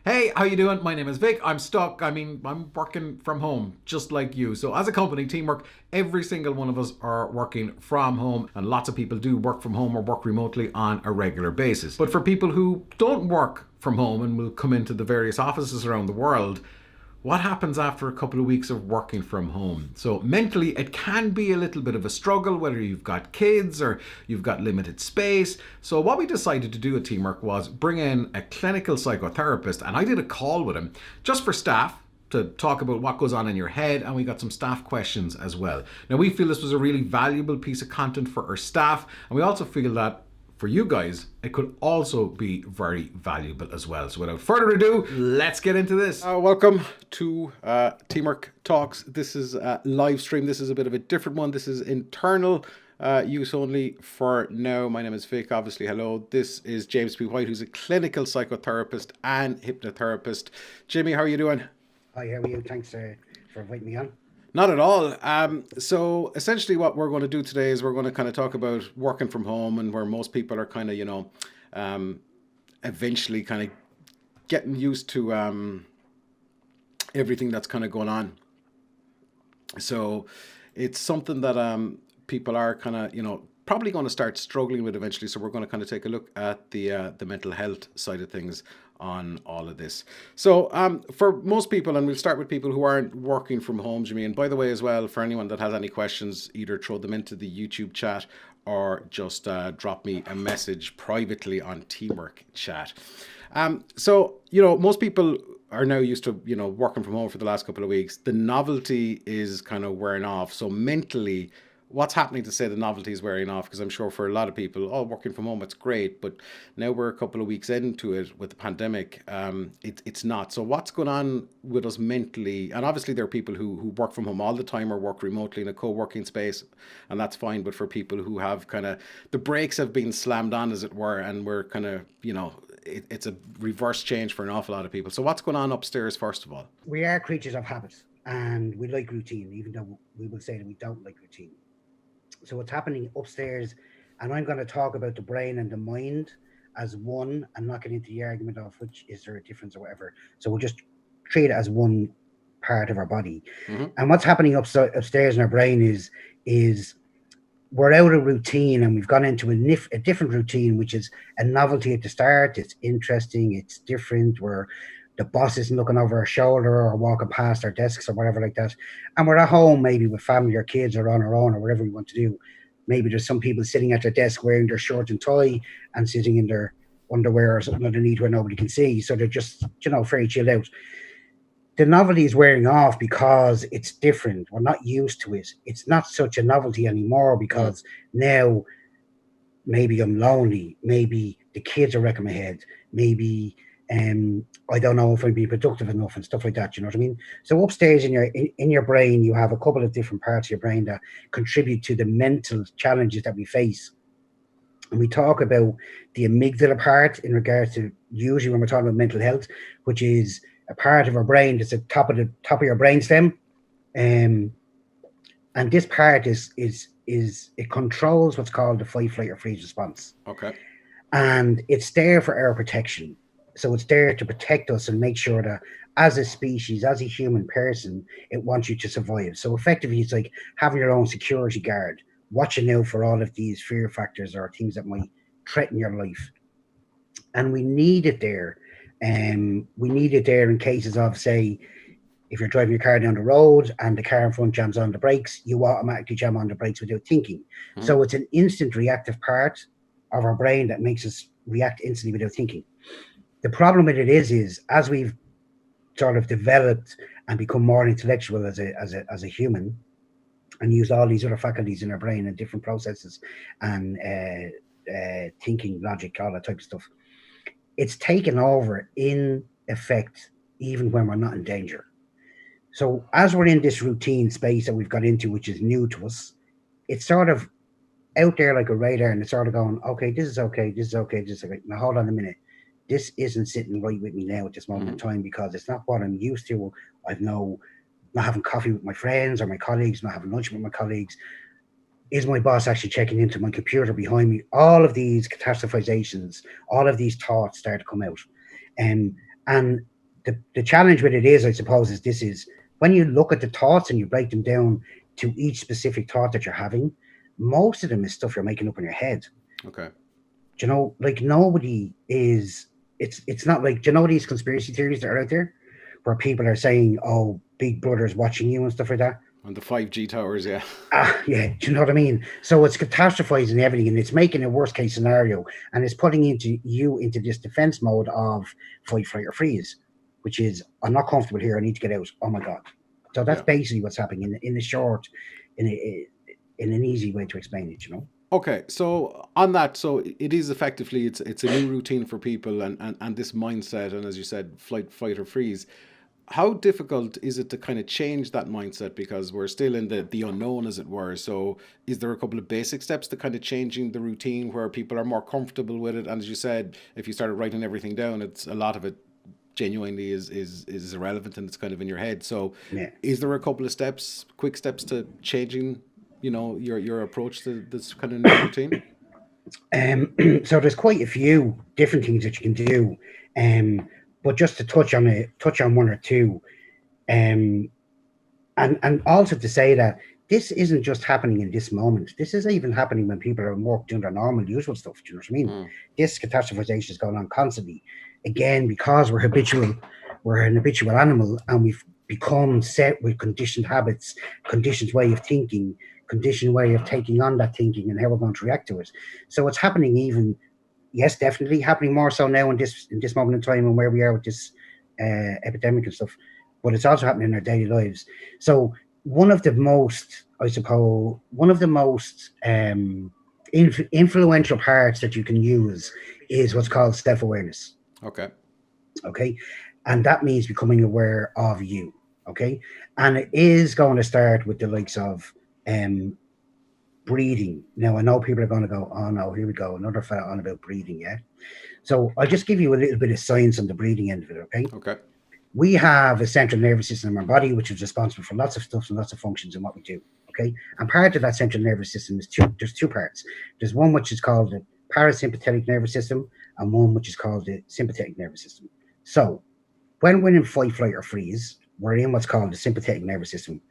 Hey, how you doing? My name is Vic. I'm stuck. I'm working from home, just like you. So as a company, teamwork, every single one of us are working from home, and lots of people do work from home or work remotely on a regular basis. But for people who don't work from home and will come into the various offices around the world, what happens after a couple of weeks of working from home? So, mentally, it can be a little bit of a struggle, whether you've got kids or you've got limited space. So, what we decided to do at Teamwork was bring in a clinical psychotherapist, and I did a call with him just for staff to talk about what goes on in your head, and we got some staff questions as well. Now, we feel this was a really valuable piece of content for our staff, and we also feel that for you guys, it could also be very valuable as well. So without further ado, let's get into this. Welcome to Teamwork Talks. This is a live stream. This is a bit of a different one. This is internal use only for now. My name is Vic, obviously. Hello. This is James P. White, who's a clinical psychotherapist and hypnotherapist. Jimmy, how are you doing? Hi, how are you? Thanks for inviting me on. Not at all. So essentially, what we're going to do today is we're going to kind of talk about working from home and where most people are kind of, um, eventually kind of getting used to everything that's kind of going on. So it's something that people are kind of, probably going to start struggling with eventually. So we're going to kind of take a look at the mental health side of things on all of this. So for most people, and we'll start with people who aren't working from home, Jimmy. And by the way, as well, for anyone that has any questions, either throw them into the YouTube chat or just drop me a message privately on Teamwork Chat. Most people are now used to, working from home for the last couple of weeks. The novelty is kind of wearing off. So mentally, what's happening to say the novelty is wearing off? Because I'm sure for a lot of people, working from home, it's great. But now we're a couple of weeks into it with the pandemic. It's not. So what's going on with us mentally? And obviously there are people who work from home all the time or work remotely in a co-working space, and that's fine. But for people who have kind of, the brakes have been slammed on, as it were, and we're kind of, it's a reverse change for an awful lot of people. So what's going on upstairs, first of all? We are creatures of habit and we like routine, even though we will say that we don't like routine. So what's happening upstairs, and I'm going to talk about the brain and the mind as one and not get into the argument of which is there a difference or whatever. So we'll just treat it as one part of our body. Mm-hmm. And what's happening upstairs in our brain is we're out of routine and we've gone into a different routine, which is a novelty at the start. It's interesting, it's different. Where the boss isn't looking over our shoulder or walking past our desks or whatever like that. And we're at home, maybe with family or kids or on our own or whatever we want to do. Maybe there's some people sitting at their desk wearing their shirt and tie and sitting in their underwear or something underneath where nobody can see. So they're just, very chilled out. The novelty is wearing off because it's different. We're not used to it. It's not such a novelty anymore Mm. because now maybe I'm lonely. Maybe the kids are wrecking my head. Maybe I don't know if I'm being productive enough and stuff like that. You know what I mean? So upstairs in your brain, you have a couple of different parts of your brain that contribute to the mental challenges that we face. And we talk about the amygdala part in regards to usually when we're talking about mental health, which is a part of our brain that's at top of your brain stem. Um, and this part is it controls what's called the fight, flight, or freeze response, Okay. and it's there for our protection. So it's there to protect us and make sure that as a species, as a human person, it wants you to survive. So effectively, it's like having your own security guard, watching out for all of these fear factors or things that might threaten your life. And we need it there. We need it there in cases of, say, if you're driving your car down the road and the car in front jams on the brakes, you automatically jam on the brakes without thinking. Mm-hmm. So it's an instant reactive part of our brain that makes us react instantly without thinking. The problem with it is as we've sort of developed and become more intellectual as a human and use all these other faculties in our brain and different processes and thinking, logic, all that type of stuff, it's taken over in effect even when we're not in danger. So as we're in this routine space that we've got into, which is new to us, it's sort of out there like a radar, and it's sort of going, okay, this is okay, this is okay, this is okay. Now hold on a minute, this isn't sitting right with me now at this moment Mm-hmm. in time because it's not what I'm used to. I've no not having coffee with my friends or my colleagues, not having lunch with my colleagues. Is my boss actually checking into my computer behind me? All of these catastrophizations, all of these thoughts start to come out, and the challenge with it is, I suppose, is this is when you look at the thoughts and you break them down to each specific thought that you're having, most of them is stuff you're making up in your head. Okay. Do you know, like nobody is. It's not like, do you know these conspiracy theories that are out there, where people are saying, "Oh, Big Brother's watching you" and stuff like that. On the 5G towers, yeah. Yeah, do you know what I mean? So it's catastrophizing everything, and it's making a worst case scenario, and it's putting into this defense mode of fight, flight, or freeze, which is, I'm not comfortable here. I need to get out. Oh my god! So that's Yeah. basically what's happening in a short, in an easy way to explain it. You know. Okay, so on that, so it is effectively it's a new routine for people, and this mindset, and as you said, flight, fight, or freeze. How difficult is it to kind of change that mindset, because we're still in the unknown, as it were? So is there a couple of basic steps to kind of changing the routine where people are more comfortable with it? And as you said, if you started writing everything down, it's a lot of it genuinely is irrelevant, and it's kind of in your head. So Yeah. is there a couple of steps, quick steps to changing, your approach to this kind of new routine? So there's quite a few different things that you can do, um, but just to touch on one or two, um, and also to say that this isn't just happening in this moment. This is even happening when people are in work doing their normal, usual stuff. Do you know what I mean? Mm, This catastrophization is going on constantly. Again, because we're an habitual animal, and we've become set with conditioned habits, conditioned way of thinking, conditioned way of taking on that thinking, and how we're going to react to it. So it's happening even, yes, definitely happening more so now in this moment in time and where we are with this epidemic and stuff. But it's also happening in our daily lives. So one of the most, I suppose, one of the most influential parts that you can use is what's called self awareness. okay. Okay, and that means becoming aware of you. Okay, and it is going to start with the likes of um, breathing. Now I know people are going to go, oh no, here we go, another fella on about breathing. Yeah, so I'll just give you a little bit of science on the breathing end of it. Okay, Okay. we have a central nervous system in our body which is responsible for lots of stuff and lots of functions in what we do. Okay, and part of that central nervous system is there's two parts. There's one which is called the parasympathetic nervous system, and one which is called the sympathetic nervous system. So when we're in fight, flight, or freeze, we're in what's called the sympathetic nervous system.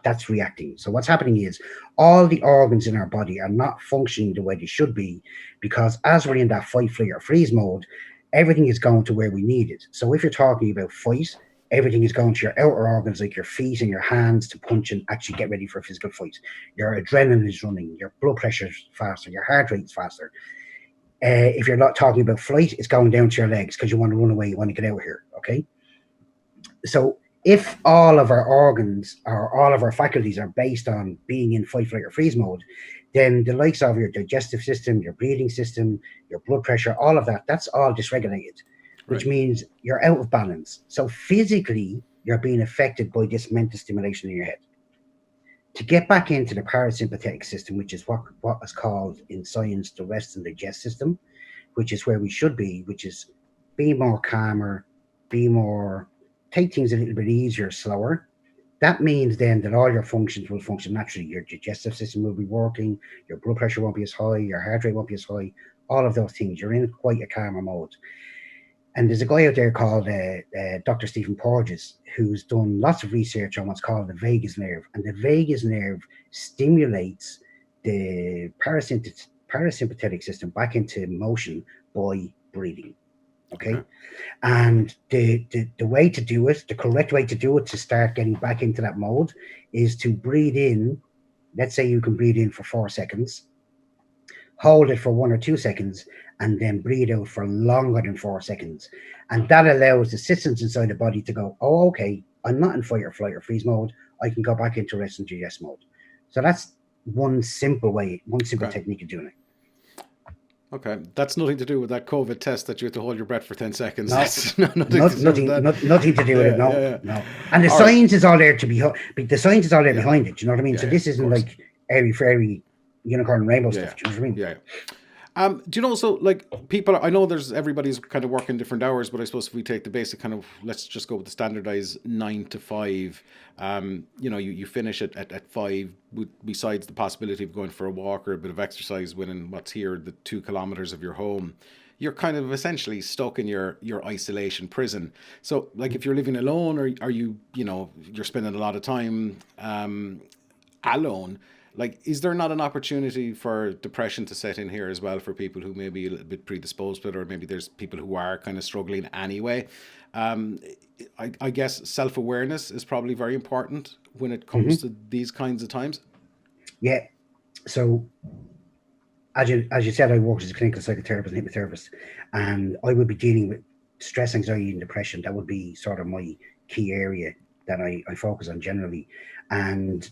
That's reacting. So what's happening is all the organs in our body are not functioning the way they should be, because as we're in that fight, flight, or freeze mode, everything is going to where we need it. So if you're talking about fight, everything is going to your outer organs like your feet and your hands to punch and actually get ready for a physical fight. Your adrenaline is running, your blood pressure is faster, your heart rate is faster. If you're not talking about flight, it's going down to your legs because you want to run away, you want to get out of here. Okay, so if all of our organs or all of our faculties are based on being in fight, flight, or freeze mode, then the likes of your digestive system, your breathing system, your blood pressure, all of that, that's all dysregulated, which Right. means you're out of balance. So physically, you're being affected by this mental stimulation in your head. To get back into the parasympathetic system, which is what is called in science the rest and digest system, which is where we should be, which is be more calmer, be more, take things a little bit easier, slower. That means then that all your functions will function naturally. Your digestive system will be working, your blood pressure won't be as high, your heart rate won't be as high, all of those things. You're in quite a calmer mode. And there's a guy out there called Dr. Stephen Porges who's done lots of research on what's called the vagus nerve. And the vagus nerve stimulates the parasympathetic system back into motion by breathing. Okay. Okay. And the way to do it, the correct way to do it to start getting back into that mode is to breathe in. Let's say you can breathe in for 4 seconds, hold it for 1 or 2 seconds, and then breathe out for longer than 4 seconds. And that allows the systems inside the body to go, oh, okay, I'm not in fight or flight or freeze mode. I can go back into rest and digest mode. So that's one simple way, one simple Okay. technique of doing it. Okay. That's nothing to do with that COVID test that you have to hold your breath for 10 seconds. No, That's nothing to do with that. nothing to do with it. Yeah, No, yeah, yeah. no. And the All right. science is all there to be. The science is all there Yeah, behind it. Do you know what I mean? yeah, So yeah, this of isn't course. like airy fairy unicorn and rainbow Yeah, stuff. Do you know what I mean? yeah, yeah. Do you know, so like people, I know there's everybody's kind of working different hours, but I suppose if we take the basic kind of, let's just go with the standardized 9 to 5, you finish it at 5, besides the possibility of going for a walk or a bit of exercise within what's here, the 2 kilometers of your home. you're kind of essentially stuck in your isolation prison. So like if you're living alone, or are you, you're spending a lot of time alone, like is there not an opportunity for depression to set in here as well for people who may be a little bit predisposed to it, or maybe there's people who are kind of struggling anyway? um, I guess self-awareness is probably very important when it comes Hmm. to these kinds of times. Yeah. So as you said, I work as a clinical psychotherapist and hypnotherapist, and I would be dealing with stress, anxiety, and depression. That would be sort of my key area that I focus on generally. And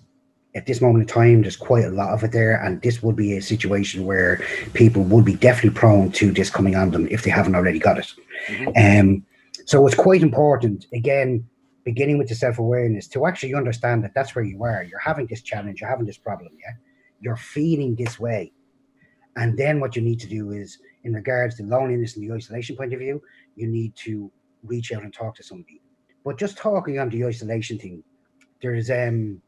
at this moment in time, there's quite a lot of it there, and this would be a situation where people would be definitely prone to this coming on them if they haven't already got it. Hmm. Um, so it's quite important, again, beginning with the self awareness to actually understand that that's where you are. You're having this challenge, you're having this problem, yeah? You're feeling this way. And then what you need to do is, in regards to loneliness and the isolation point of view, you need to reach out and talk to somebody. But just talking on the isolation thing, there's and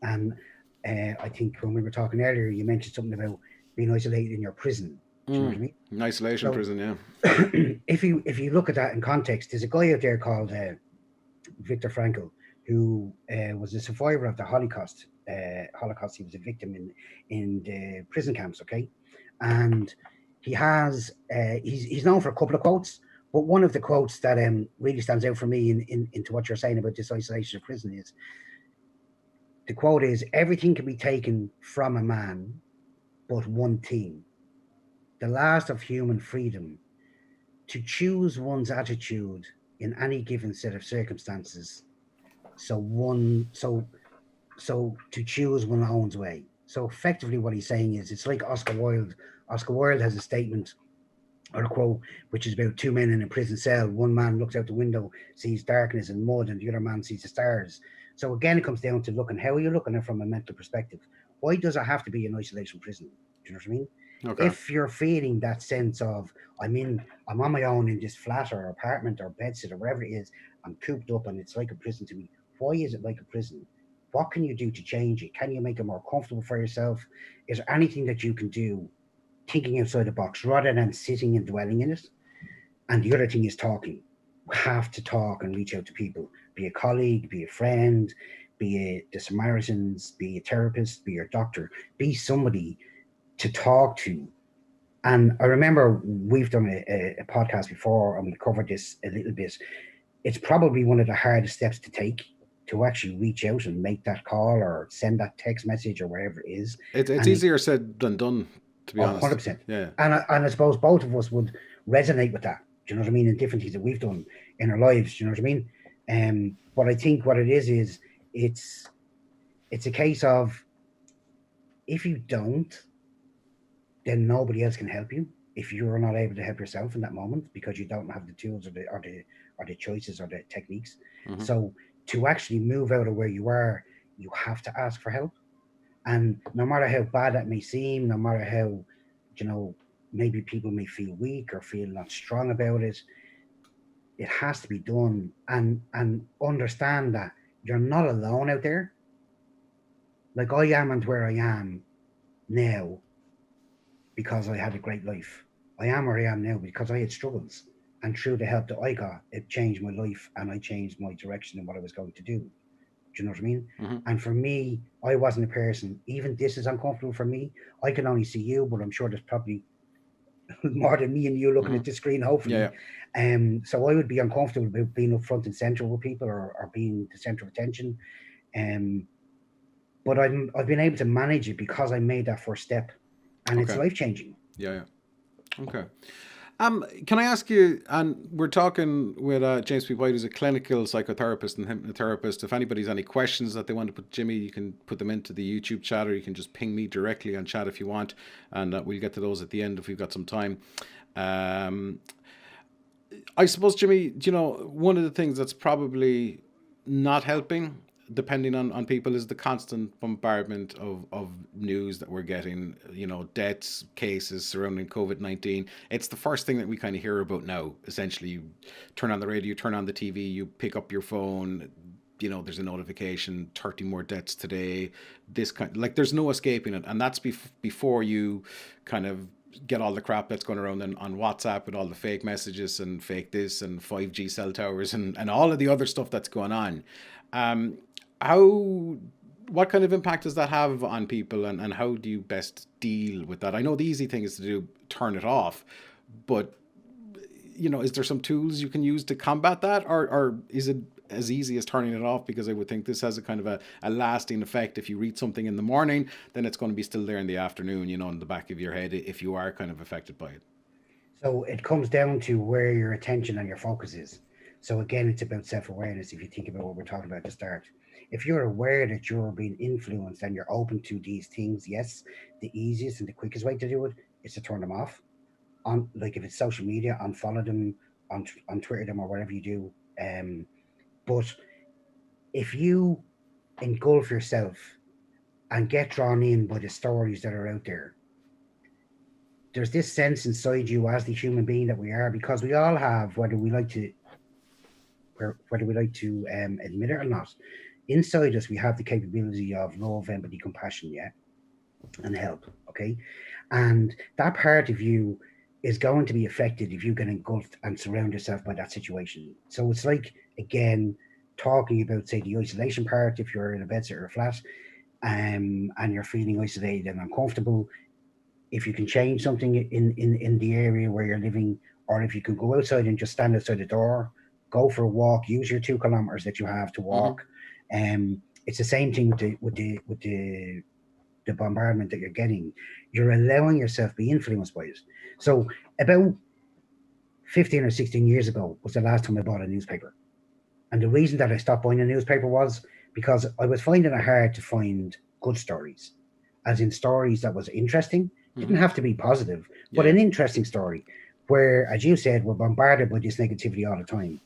I think when we were talking earlier, you mentioned something about being isolated in your prison. Do you know what I mean? An isolation So prison, yeah. if you look at that in context, there's a guy out there called Viktor Frankl, who was a survivor of the Holocaust. Holocaust, he was a victim in the prison camps. Okay, and he's known for a couple of quotes, but one of the quotes that really stands out for me into what you're saying about this isolation of prison is, the quote is, "Everything can be taken from a man, but one thing, the last of human freedom, to choose one's attitude in any given set of circumstances. So to choose one's own way." So effectively, what he's saying is, it's like Oscar Wilde. Oscar Wilde has a statement or a quote which is about two men in a prison cell. One man looks out the window, sees darkness and mud, and the other man sees the stars. So again, it comes down to looking, how are you looking at it from a mental perspective? Why does it have to be an isolation prison? Do you know what I mean? Okay. If you're feeling that sense of, I'm on my own in this flat or apartment or bedsit or wherever it is, I'm cooped up and it's like a prison to me. Why is it like a prison? What can you do to change it? Can you make it more comfortable for yourself? Is there anything that you can do, thinking outside the box rather than sitting and dwelling in it? And the other thing is talking. We have to talk and reach out to people, be a colleague, be a friend, be the Samaritans, be a therapist, be your doctor, be somebody to talk to. And I remember we've done a podcast before and we covered this a little bit. It's probably one of the hardest steps to take, to actually reach out and make that call or send that text message or wherever it is. It's And easier said than done, to be honest. 100%. Yeah. And I suppose both of us would resonate with that. Do you know what I mean? In different things that we've done in our lives. Do you know what I mean? But I think what it is it's it's a case of, if you don't, then nobody else can help you. If you're not able to help yourself in that moment because you don't have the tools or the choices or the techniques. Hmm. So to actually move out of where you are, you have to ask for help. And no matter how bad that may seem, no matter how, you know, maybe people may feel weak or feel not strong about it, it has to be done. And understand that you're not alone out there. Like, I am and where I am now because I had a great life. I am where I am now because I had struggles. And through the help that I got, it changed my life and I changed my direction in what I was going to do. Do you know what I mean? Hmm. And for me, I wasn't a person, even this is uncomfortable for me. I can only see you, but I'm sure there's probably more than me and you looking Hmm. at the screen, Yeah, hopefully. yeah. So I would be uncomfortable about being up front and center with people, or being the center of attention. Um, but I've been able to manage it because I made that first step, and it's Okay. life changing. Yeah, yeah. Okay. Can I ask you? And we're talking with James P. White, who's a clinical psychotherapist and hypnotherapist. If anybody's any questions that they want to put Jimmy, you can put them into the YouTube chat, or you can just ping me directly on chat if you want, and we'll get to those at the end if we've got some time. Um, I suppose, Jimmy, one of the things that's probably not helping, depending on people, is the constant bombardment of news that we're getting, deaths, cases surrounding COVID-19. It's the first thing that we kind of hear about now. Essentially, you turn on the radio, you turn on the TV, you pick up your phone, there's a notification, 30 more deaths today. This kind, like, there's no escaping it. And that's before you kind of get all the crap that's going around on WhatsApp with all the fake messages and fake this and 5G cell towers and all of the other stuff that's going on. Um, how what kind of impact does that have on people, and how do you best deal with that? I know the easy thing is to do turn it off, but is there some tools you can use to combat that, or is it as easy as turning it off? Because I would think this has a kind of a lasting effect. If you read something in the morning, then it's going to be still there in the afternoon, in the back of your head, if you are kind of affected by it. So it comes down to where your attention and your focus is. So again, it's about self-awareness. If you think about what we're talking about at the start, if you're aware that you're being influenced and you're open to these things, yes, the easiest and the quickest way to do it is to turn them off. On, like, if it's social media, unfollow them, on Twitter them, or whatever you do. But if you engulf yourself and get drawn in by the stories that are out there, there's this sense inside you as the human being that we are, because we all have, whether we like to admit it or not, inside us we have the capability of love, empathy, compassion, yeah, and help. Okay, and that part of you is going to be affected if you get engulfed and surround yourself by that situation. So it's like, again, talking about, say, the isolation part. If you're in a bedsit or a flat, and you're feeling isolated and uncomfortable, if you can change something in the area where you're living, or if you could go outside and just stand outside the door, go for a walk, use your 2 kilometers that you have to Mm-hmm. walk. It's the same thing with the bombardment that you're getting. You're allowing yourself to be influenced by it. So about 15 or 16 years ago was the last time I bought a newspaper. And the reason that I stopped buying a newspaper was because I was finding it hard to find good stories, as in stories that was interesting. Didn't Mm-hmm. have to be positive, but Yeah. an interesting story where, as you said, we're bombarded by this negativity all the time.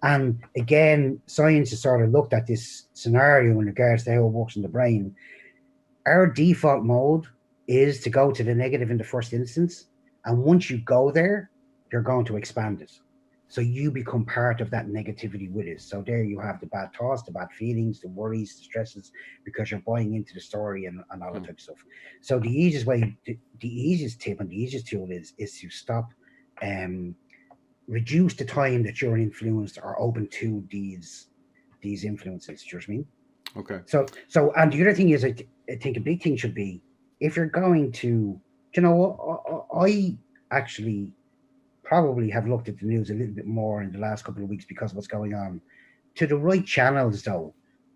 And again, science has sort of looked at this scenario in regards to how it works in the brain. Our default mode is to go to the negative in the first instance. And once you go there, you're going to expand it. So you become part of that negativity with it. So there you have the bad thoughts, the bad feelings, the worries, the stresses, because you're buying into the story and all that type of stuff. So the easiest way, the easiest tip and the easiest tool is to stop, um, reduce the time that you're influenced or open to these influences. Do you know what I mean? Okay. And the other thing is, I think a big thing should be, if you're going to, you know, I actually probably have looked at the news a little bit more in the last couple of weeks because of what's going on. To the right channels, though,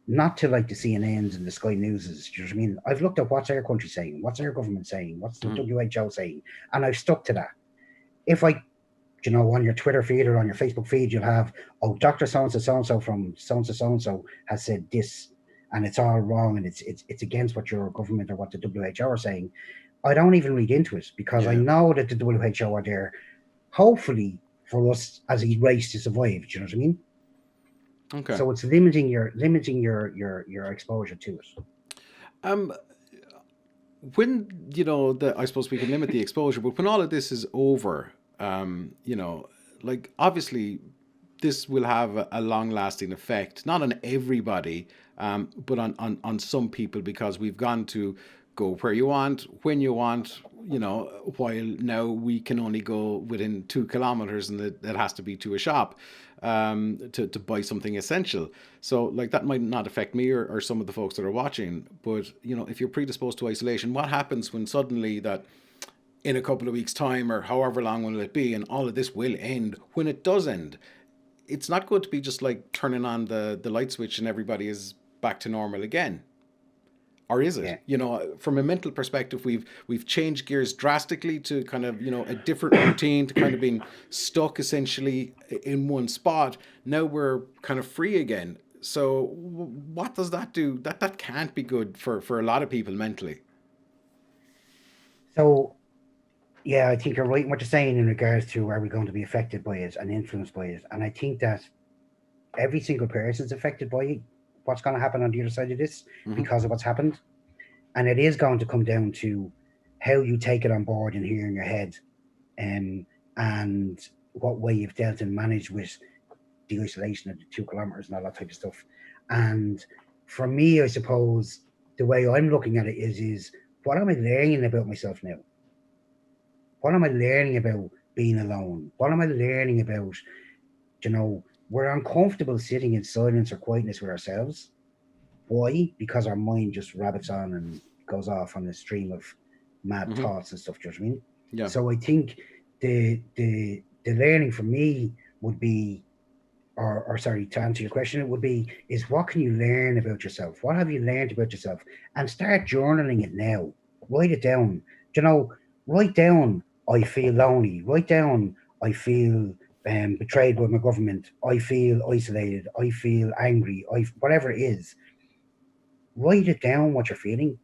not to like the CNNs and the Sky Newses. Do you know what I mean? I've looked at what's our country saying, what's our government saying, what's the Mm-hmm. WHO saying, and I've stuck to that. If I, on your Twitter feed or on your Facebook feed, you'll have, oh, Doctor so and so from so and so has said this, and it's all wrong, and it's against what your government or what the WHO are saying. I don't even read into it because I Yeah. know that the WHO are there, hopefully, for us as a race to survive. Do you know what I mean? Okay. So it's limiting your exposure to it. Um, when I suppose we can limit the exposure, but when all of this is over, like obviously this will have a long lasting effect, not on everybody, but on some people, because we've gone to go where you want, when you want, while now we can only go within 2 kilometers, and that has to be to a shop, to buy something essential. So, like, that might not affect me or some of the folks that are watching, but, if you're predisposed to isolation, what happens when suddenly that in a couple of weeks' time, or however long will it be, and all of this will end? When it does end, it's not going to be just like turning on the light switch and everybody is back to normal again. Or is it? Yeah. From a mental perspective, we've changed gears drastically to kind of, a different routine, to kind of being stuck essentially in one spot. Now we're kind of free again. So what does that do? That can't be good for a lot of people mentally. So yeah, I think you're right in what you're saying in regards to, are we going to be affected by it and influenced by it, and I think that every single person is affected by what's going to happen on the other side of this Hmm. because of what's happened. And it is going to come down to how you take it on board and hear in your head, um, and what way you've dealt and managed with the isolation of the 2 kilometers and all that type of stuff. And for me, I suppose the way I'm looking at it is what am I learning about myself now? What am I learning about being alone? What am I learning about, we're uncomfortable sitting in silence or quietness with ourselves. Why? Because our mind just rabbits on and goes off on a stream of mad Hmm. thoughts and stuff. Do you know what I mean? Yeah. So I think the learning for me would be, or sorry, to answer your question, it would be, is what can you learn about yourself? What have you learned about yourself? And start journaling it now. Write it down. You know, write down, I feel lonely. Write down, I feel betrayed by my government. I feel isolated. I feel angry. Whatever it is, write it down what you're feeling,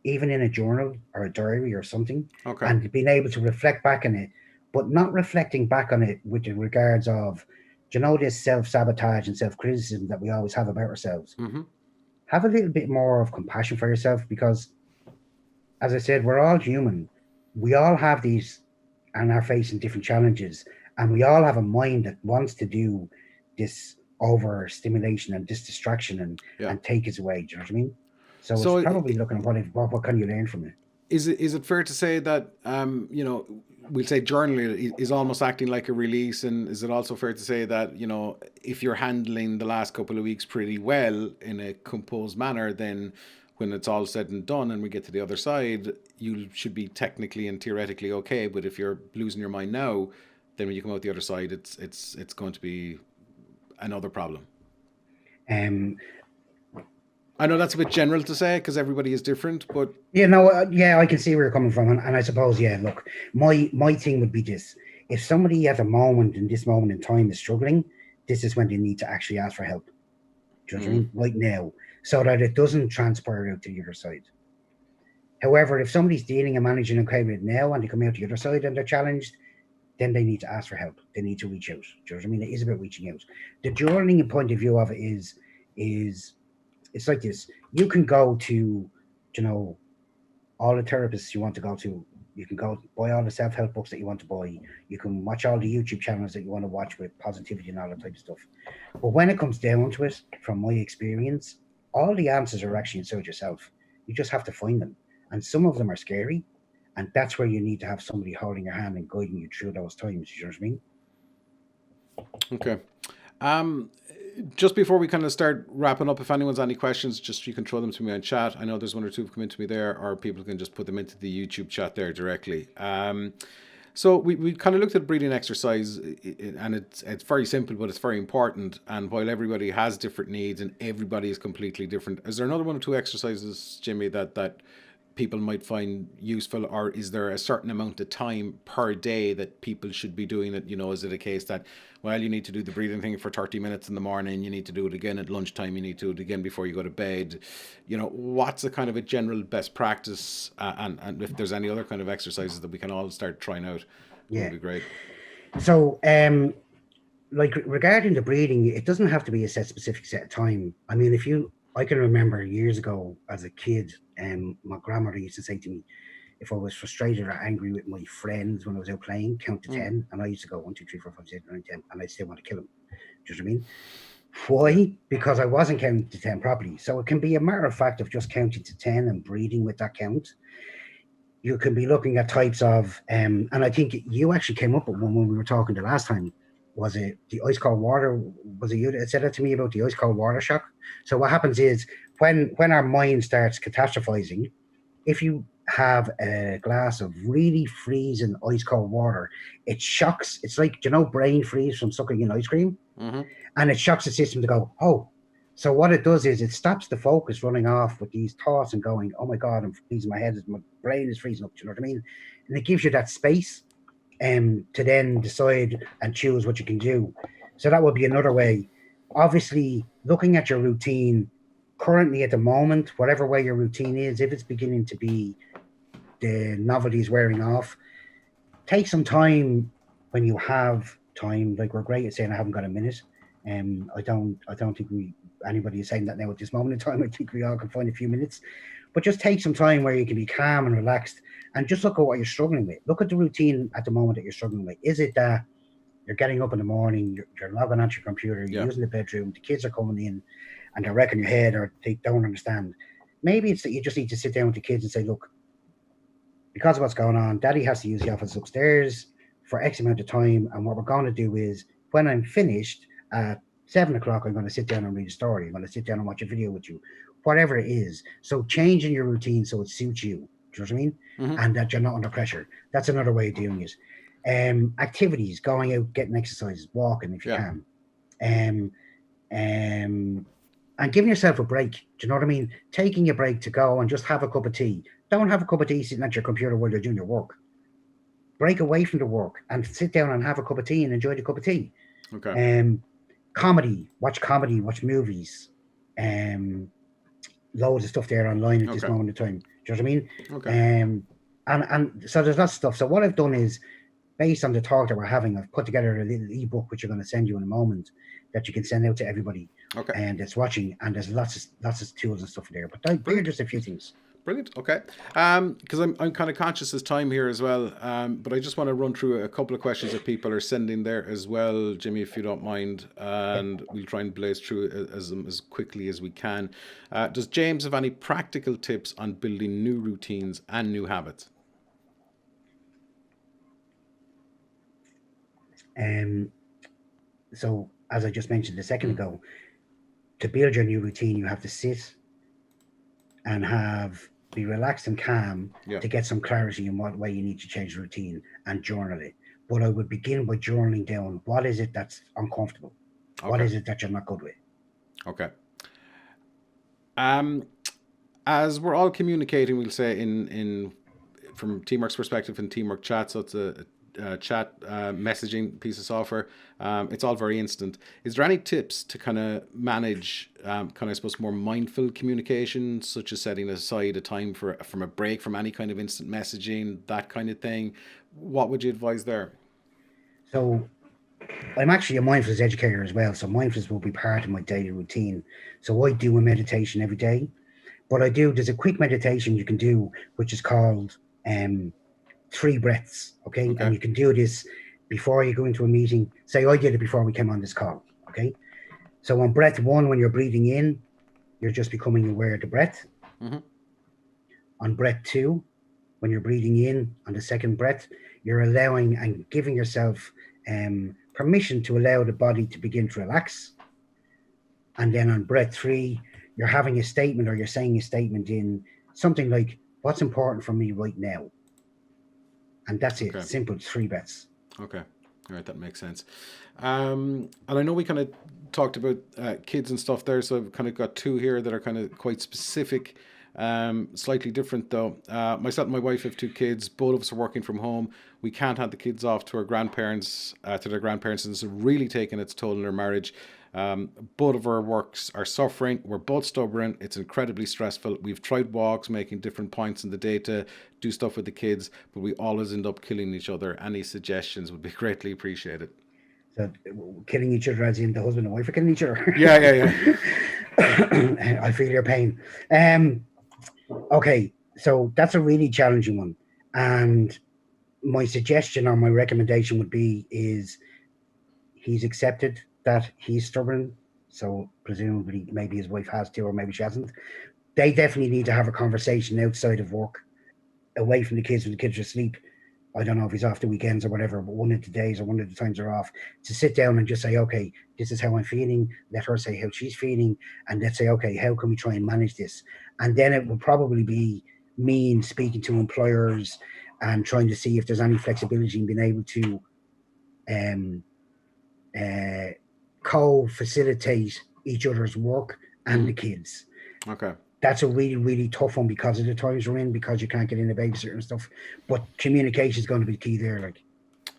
even in a journal or a diary or something, Okay. and being able to reflect back on it, but not reflecting back on it with the regards of, this self sabotage and self criticism that we always have about ourselves. Hmm. Have a little bit more of compassion for yourself because, as I said, we're all human. We all have these and are facing different challenges, and we all have a mind that wants to do this overstimulation and this distraction Yeah. and take us away. Do you know what I mean? So it's So probably looking at what can you learn from it. is it fair to say that we'll say journaling is almost acting like a release, and is it also fair to say that if you're handling the last couple of weeks pretty well in a composed manner, then when it's all said and done and we get to the other side, you should be technically and theoretically okay. But if you're losing your mind now, then when you come out the other side, it's going to be another problem. Um, I know that's a bit general to say because everybody is different, but yeah, I can see where you're coming from, and I suppose, yeah. Look, my thing would be this: if somebody at a moment in this moment in time is struggling, this is when they need to actually ask for help. Do you know what I mhm. mean? Right now, so that it doesn't transpire out to the other side. However, if somebody's dealing and managing okay with it now, and they come out the other side and they're challenged, then they need to ask for help. They need to reach out. Do you know what I mean? It is about reaching out. The journaling point of view of it is it's like this: you can go to, you know all the therapists you want to go to. You can go buy all the self help books that you want to buy. You can watch all the YouTube channels that you want to watch with positivity and all that type of stuff. But when it comes down to it, from my experience, all the answers are actually inside yourself. You just have to find them. And some of them are scary. And that's where you need to have somebody holding your hand and guiding you through those times. You know what I mean? Okay. Um, just before we kind of start wrapping up, if anyone's any questions, just you can throw them to me on chat. I know there's one or two have come into me there, or people can just put them into the YouTube chat there directly. So we kind of looked at breathing exercise, and it's very simple, but it's very important. And while everybody has different needs and everybody is completely different, is there another one or two exercises, Jimmy, that people might find useful, or is there a certain amount of time per day that people should be doing it? Is it a case that, well, you need to do the breathing thing for 30 minutes in the morning, you need to do it again at lunchtime, you need to do it again before you go to bed? What's the kind of a general best practice, and if there's any other kind of exercises that we can all start trying out, it would Yeah. be great. So, like regarding the breathing, it doesn't have to be a specific set of time. I mean, I can remember years ago as a kid, my grandmother used to say to me, if I was frustrated or angry with my friends when I was out playing, count to Mm, 10, and I used to go 1, 2, 3, 4, 5, 6, 7, 8, 10, and I still want to kill them. Do you know what I mean? yeah. Why? Because I wasn't counting to 10 properly. So it can be a matter of fact of just counting to 10 and breathing with that count. You can be looking at types of, and I think you actually came up with one when we were talking the last time. Was it the ice cold water? Was it you that said it to me about the ice cold water shock? So what happens is when our mind starts catastrophizing, if you have a glass of really freezing ice cold water, it shocks. It's like, brain freeze from sucking in ice cream, Mm-hmm. and it shocks the system to go, oh. So what it does is it stops the focus running off with these thoughts and going, oh my God, I'm freezing, my head, my brain is freezing up. Do you know what I mean? And it gives you that space to then decide and choose what you can do. So that would be another way. Obviously, looking at your routine currently at the moment, whatever way your routine is, if it's beginning to be the novelty is wearing off, take some time when you have time. Like, we're great at saying I haven't got a minute. I don't think anybody is saying that now at this moment in time. I think we all can find a few minutes, but just take some time where you can be calm and relaxed, and just look at what you're struggling with. Look at the routine at the moment that you're struggling with. Is it that you're getting up in the morning, you're logging onto your computer, you're Yeah. using the bedroom, the kids are coming in, and they're wrecking your head, or they don't understand? Maybe it's that you just need to sit down with the kids and say, look, because of what's going on, Daddy has to use the office upstairs for X amount of time. And what we're going to do is, when I'm finished at 7 o'clock, I'm going to sit down and read a story. I'm going to sit down and watch a video with you, whatever it is. So changing your routine so it suits you. Do you know what I mean? Mm-hmm. And that you're not under pressure. That's another way of doing it. Activities, going out, getting exercises, walking if you Yeah. can. Um, and giving yourself a break. Do you know what I mean? Taking a break to go and just have a cup of tea. Don't have a cup of tea sitting at your computer while you're doing your work. Break away from the work and sit down and have a cup of tea and enjoy the cup of tea. Okay. Comedy, watch movies. Loads of stuff there online at this Okay. moment in time. Do you know what I mean? Okay. And so there's lots of stuff. So what I've done is, based on the talk that we're having, I've put together a little ebook which I'm going to send you in a moment that you can send out to everybody Okay. that's watching. And there's lots of tools and stuff there. But they're Brilliant. just a few things. Brilliant. Okay. Because I'm kind of conscious of time here as well. But I just want to run through a couple of questions that people are sending there as well, Jimmy, if you don't mind, Yep. and we'll try and blaze through it as quickly as we can. Does James have any practical tips on building new routines and new habits? Um, so as I just mentioned a second ago, to build your new routine, you have to sit and be relaxed and calm Yeah. to get some clarity in what way you need to change the routine and journal it. But I would begin by journaling down what is it that's uncomfortable, what Okay. is it that you're not good with. Okay. Um, as we're all communicating, we'll say in from Teamwork's perspective in Teamwork Chat, so it's a chat messaging piece of software. It's all very instant. Is there any tips to kind of manage I suppose more mindful communication, such as setting aside a time from a break from any kind of instant messaging, that kind of thing? What would you advise there? So I'm actually a mindfulness educator as well. So mindfulness will be part of my daily routine. So I do a meditation every day. What I do, there's a quick meditation you can do, which is called um, 3 breaths. Okay. Okay. And you can do this before you go into a meeting. Say I did it before we came on this call. Okay. So on breath 1, when you're breathing in, you're just becoming aware of the breath. Mm-hmm. On breath 2, when you're breathing in, on the second breath, you're allowing and giving yourself permission to allow the body to begin to relax. And then on breath 3, you're having a statement, or you're saying a statement in something like, what's important for me right now? And that's it. Okay. Simple 3 breaths. Okay. All right, that makes sense. And I know we kind of talked about kids and stuff there, so I've kind of got two here that are kind of quite specific, slightly different though. Myself and my wife have 2 kids. Both of us are working from home. We can't hand the kids off to their grandparents, and it's really taken its toll in our marriage. Both of our works are suffering. We're both stubborn. It's incredibly stressful. We've tried walks, making different points in the day to do stuff with the kids, but we always end up killing each other. Any suggestions would be greatly appreciated. So killing each other as in the husband and wife are killing each other. Yeah, yeah, I feel your pain. Okay, so that's a really challenging one. And my suggestion or my recommendation would be is he's accepted that he's stubborn. So presumably maybe his wife has to, or maybe she hasn't. They definitely need to have a conversation outside of work, away from the kids when the kids are asleep. I don't know if he's off the weekends or whatever, but one of the days or one of the times they're off, to sit down and just say, okay, this is how I'm feeling. Let her say how she's feeling. And let's say, okay, how can we try and manage this? And then it will probably be me speaking to employers and trying to see if there's any flexibility in being able to um, uh, co-facilitate each other's work and the Mm-hmm. kids. Okay. That's a really, really tough one because of the times we're in, because you can't get in a babysitter and stuff. But communication is going to be key there. Like,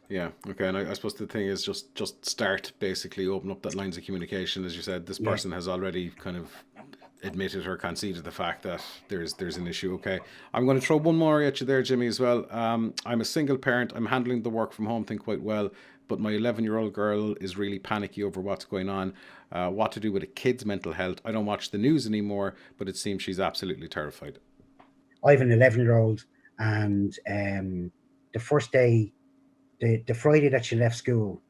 Yeah. Okay. And I suppose the thing is just start, basically open up that lines of communication. As you said, this yeah, person has already kind of admitted or conceded the fact that there's an issue. Okay, I'm going to throw one more at you there, Jimmy, as well. I'm a single parent. I'm handling the work from home thing quite well, but my 11-year-old girl is really panicky over what's going on. What to do with a kid's mental health? I don't watch the news anymore, but it seems she's absolutely terrified. I have an 11-year-old, and the first day, the Friday that she left school,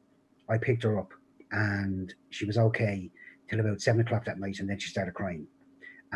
I picked her up, and she was okay till about 7 o'clock that night, and then she started crying.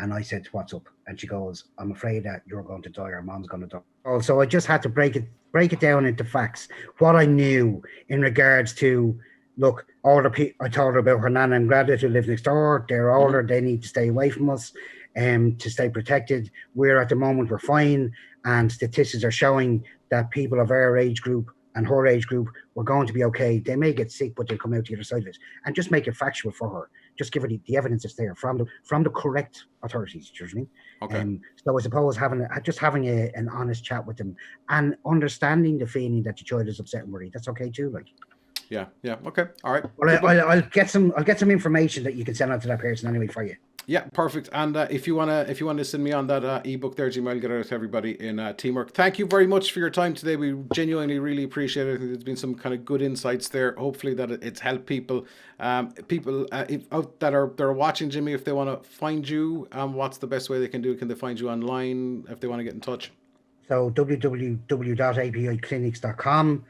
And I said, "What's up?" And she goes, "I'm afraid that you're going to die, or mom's going to die." Oh, so I just had to break it down into facts. What I knew in regards to, look, older people. I told her about her nana and granddad who live next door. They're older. They need to stay away from us, to stay protected. We're at the moment we're fine, and statistics are showing that people of our age group and her age group, we're going to be okay. They may get sick, but they'll come out the other side of it. And just make it factual for her. Just give her the evidence that's there from the correct authorities. Do you know what I mean? Okay. So I suppose having an honest chat with them and understanding the feeling that the child is upset and worried. That's okay too. Like, Yeah. Okay. All right. well, I'll get some information that you can send out to that person anyway for you. Yeah, perfect. And if you wanna send me on that ebook there, Jim, I'll get it out to everybody in Teamwork. Thank you very much for your time today. We genuinely really appreciate it. I think there's been some kind of good insights there. Hopefully that it's helped people. People out that are watching, Jimmy, if they want to find you, what's the best way they can do? Can they find you online if they want to get in touch? So www.apiclinics.com.